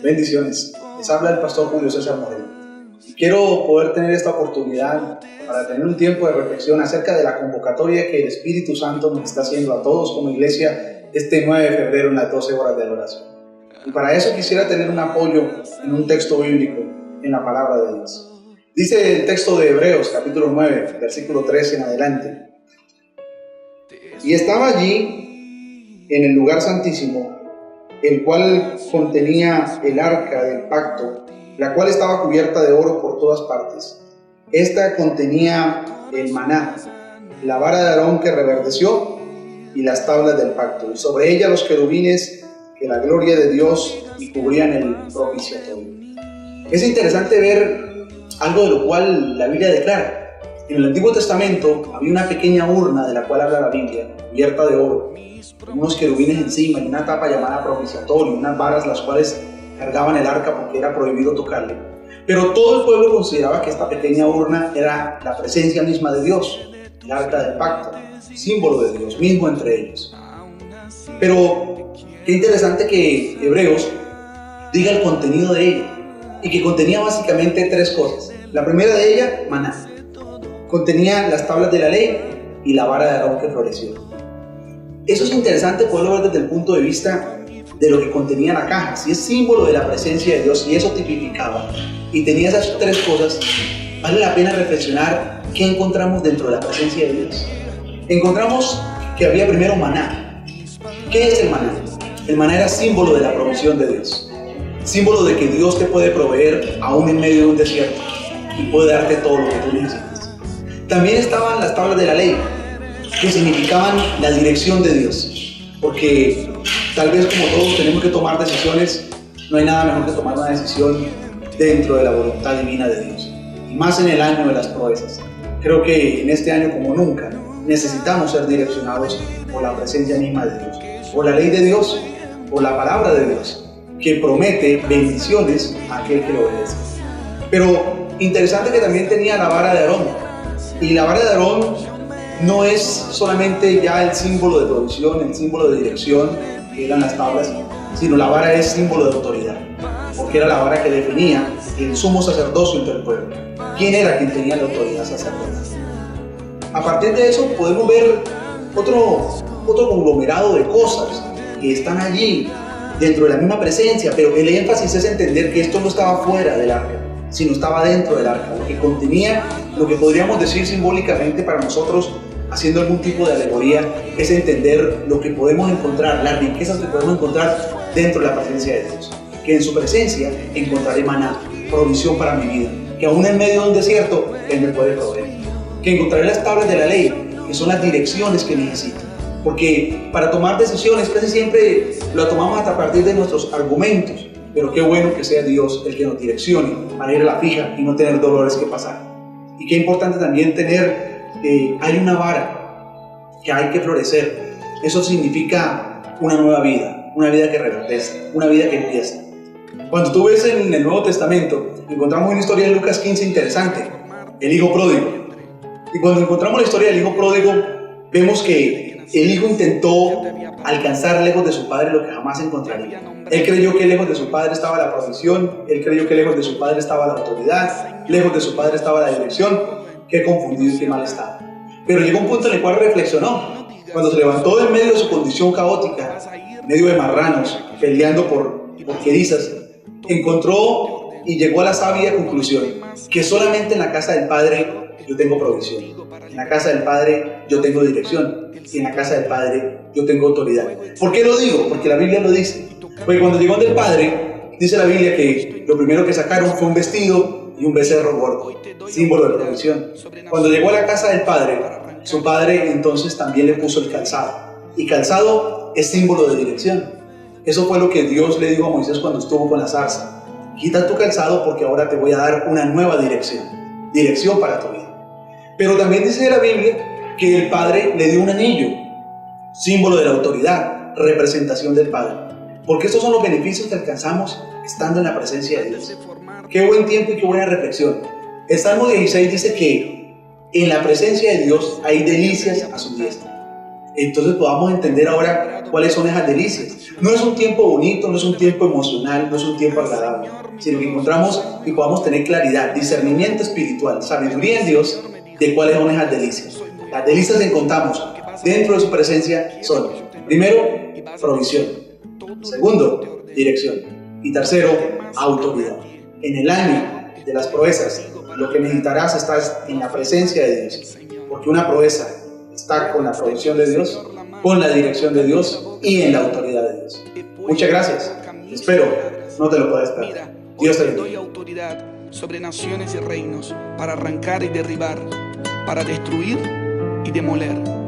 Bendiciones. Les habla el pastor Julio César Moreno. Quiero poder tener esta oportunidad para tener un tiempo de reflexión acerca de la convocatoria que el Espíritu Santo nos está haciendo a todos como iglesia este 9 de febrero en las 12 horas de adoración. Y para eso quisiera tener un apoyo en un texto bíblico, en la palabra de Dios. Dice el texto de Hebreos, capítulo 9, versículo 13 en adelante. Y estaba allí, en el lugar santísimo, el cual contenía el arca del pacto, la cual estaba cubierta de oro por todas partes. Esta contenía el maná, la vara de Aarón que reverdeció y las tablas del pacto, y sobre ella los querubines que la gloria de Dios y cubrían el propiciatorio. Es interesante ver algo de lo cual la Biblia declara. En el Antiguo Testamento había una pequeña urna de la cual habla la Biblia, cubierta de oro, con unos querubines encima y una tapa llamada propiciatorio, unas varas las cuales cargaban el arca porque era prohibido tocarle. Pero todo el pueblo consideraba que esta pequeña urna era la presencia misma de Dios, el arca del pacto, símbolo de Dios mismo entre ellos. Pero qué interesante que Hebreos diga el contenido de ella, y que contenía básicamente tres cosas. La primera de ellas, maná. Contenía las tablas de la ley y la vara de Aarón que floreció. Eso es interesante poderlo ver desde el punto de vista de lo que contenía la caja. Si es símbolo de la presencia de Dios y eso tipificaba y tenía esas tres cosas, vale la pena reflexionar qué encontramos dentro de la presencia de Dios. Encontramos que había primero maná. ¿Qué es el maná? El maná era símbolo de la provisión de Dios, símbolo de que Dios te puede proveer aún en medio de un desierto y puede darte todo lo que tú necesitas. También estaban las tablas de la ley, que significaban la dirección de Dios, porque tal vez como todos tenemos que tomar decisiones, no hay nada mejor que tomar una decisión dentro de la voluntad divina de Dios, y más en el año de las proezas. Creo que en este año como nunca necesitamos ser direccionados por la presencia misma de Dios, por la ley de Dios, por la palabra de Dios, que promete bendiciones a aquel que lo obedece. Pero interesante que también tenía la vara de Aarón, y la vara de Aarón no es solamente ya el símbolo de provisión, el símbolo de dirección, que eran las tablas, sino la vara es símbolo de autoridad, porque era la vara que definía el sumo sacerdocio entre el pueblo. ¿Quién era quien tenía la autoridad sacerdotal? A partir de eso podemos ver otro conglomerado de cosas que están allí dentro de la misma presencia, pero el énfasis es entender que esto no estaba fuera del arca, sino estaba dentro del arca, lo que contenía, lo que podríamos decir simbólicamente para nosotros, haciendo algún tipo de alegoría, es entender lo que podemos encontrar, las riquezas que podemos encontrar dentro de la presencia de Dios. Que en su presencia encontraré maná, provisión para mi vida, que aún en medio de un desierto, Él me puede proveer. Que encontraré las tablas de la ley, que son las direcciones que necesito. Porque para tomar decisiones casi siempre lo tomamos hasta a partir de nuestros argumentos, pero qué bueno que sea Dios el que nos direccione para ir a la fija y no tener dolores que pasar. Y qué importante también tener, hay una vara que hay que florecer. Eso significa una nueva vida, una vida que reverdece, una vida que empieza. Cuando tú ves en el Nuevo Testamento, encontramos una historia en Lucas 15 interesante, el hijo pródigo. Y cuando encontramos la historia del hijo pródigo, vemos que el hijo intentó alcanzar lejos de su padre lo que jamás encontraría. Él creyó que lejos de su padre estaba la provisión, él creyó que lejos de su padre estaba la autoridad, lejos de su padre estaba la dirección. Qué confundido y qué mal estaba. Pero llegó un punto en el cual reflexionó. Cuando se levantó en medio de su condición caótica, en medio de marranos, peleando por querizas, encontró y llegó a la sabia conclusión que solamente en la casa del Padre yo tengo provisión, en la casa del Padre yo tengo dirección y en la casa del Padre yo tengo autoridad. ¿Por qué lo digo? Porque la Biblia lo dice. Porque cuando llegó del Padre, dice la Biblia que lo primero que sacaron fue un vestido y un becerro gordo, símbolo de provisión. Cuando llegó a la casa del Padre, su padre entonces también le puso el calzado, y calzado es símbolo de dirección. Eso fue lo que Dios le dijo a Moisés cuando estuvo con la zarza: quita tu calzado porque ahora te voy a dar una nueva dirección para tu vida. Pero también dice la Biblia que el Padre le dio un anillo, símbolo de la autoridad, representación del Padre, porque estos son los beneficios que alcanzamos estando en la presencia de Dios. Qué buen tiempo y qué buena reflexión. El Salmo 16 dice que en la presencia de Dios hay delicias a su diestra. entonces podamos entender ahora cuáles son esas delicias. No es un tiempo bonito, no es un tiempo emocional, no es un tiempo agradable, sino que encontramos y podamos tener claridad, discernimiento espiritual, sabiduría en Dios de cuáles son esas delicias. Las delicias que encontramos dentro de su presencia son, primero, provisión; segundo, dirección; y tercero, autoridad. En el año de las proezas, lo que necesitarás es estar en la presencia de Dios, porque una proeza está con la provisión de Dios, con la dirección de Dios y en la autoridad de Dios. Muchas gracias. Espero no te lo puedas perder. Dios te bendiga. Doy autoridad sobre naciones y reinos para arrancar y derribar, para destruir y demoler.